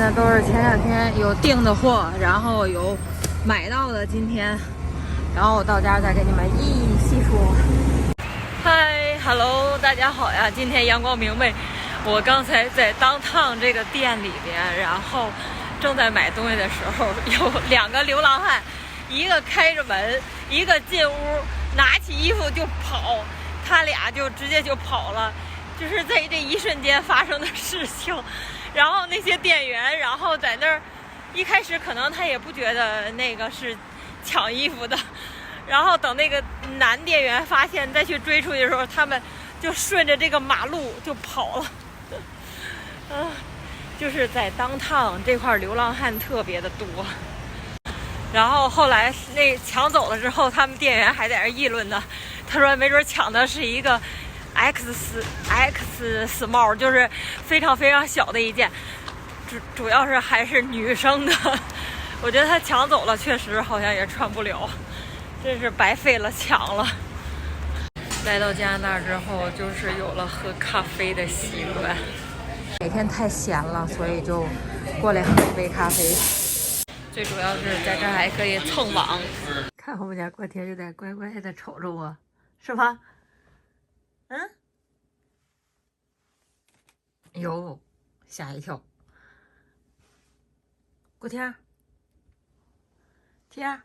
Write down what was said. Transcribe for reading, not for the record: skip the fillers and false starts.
呢都是前两天有订的货，然后有买到的今天，然后我到家再给你们一一细说。嗨 ，Hello， 大家好呀！今天阳光明媚，我刚才在downtown这个店里边，然后正在买东西的时候，有2个流浪汉，一个开着门，一个进屋拿起衣服就跑，他俩就直接就跑了，就是在这一瞬间发生的事情。然后那些店员，然后在那儿，一开始可能他也不觉得那个是抢衣服的，然后等那个男店员发现再去追出去的时候，他们就顺着这个马路就跑了。就是在downtown这块流浪汉特别的多。然后后来那抢走了之后，他们店员还在那议论呢，他说没准抢的是一个X small， 就是非常非常小的一件，主要是还是女生的。我觉得他抢走了，确实好像也穿不了，真是白费了抢了。来到加拿大之后，就是有了喝咖啡的习惯。每天太闲了，所以就过来喝一杯咖啡。最主要是在这儿还可以蹭网。看我们家锅贴就得乖乖的瞅着我，是吧？嗯。哟，吓一跳。锅贴，贴。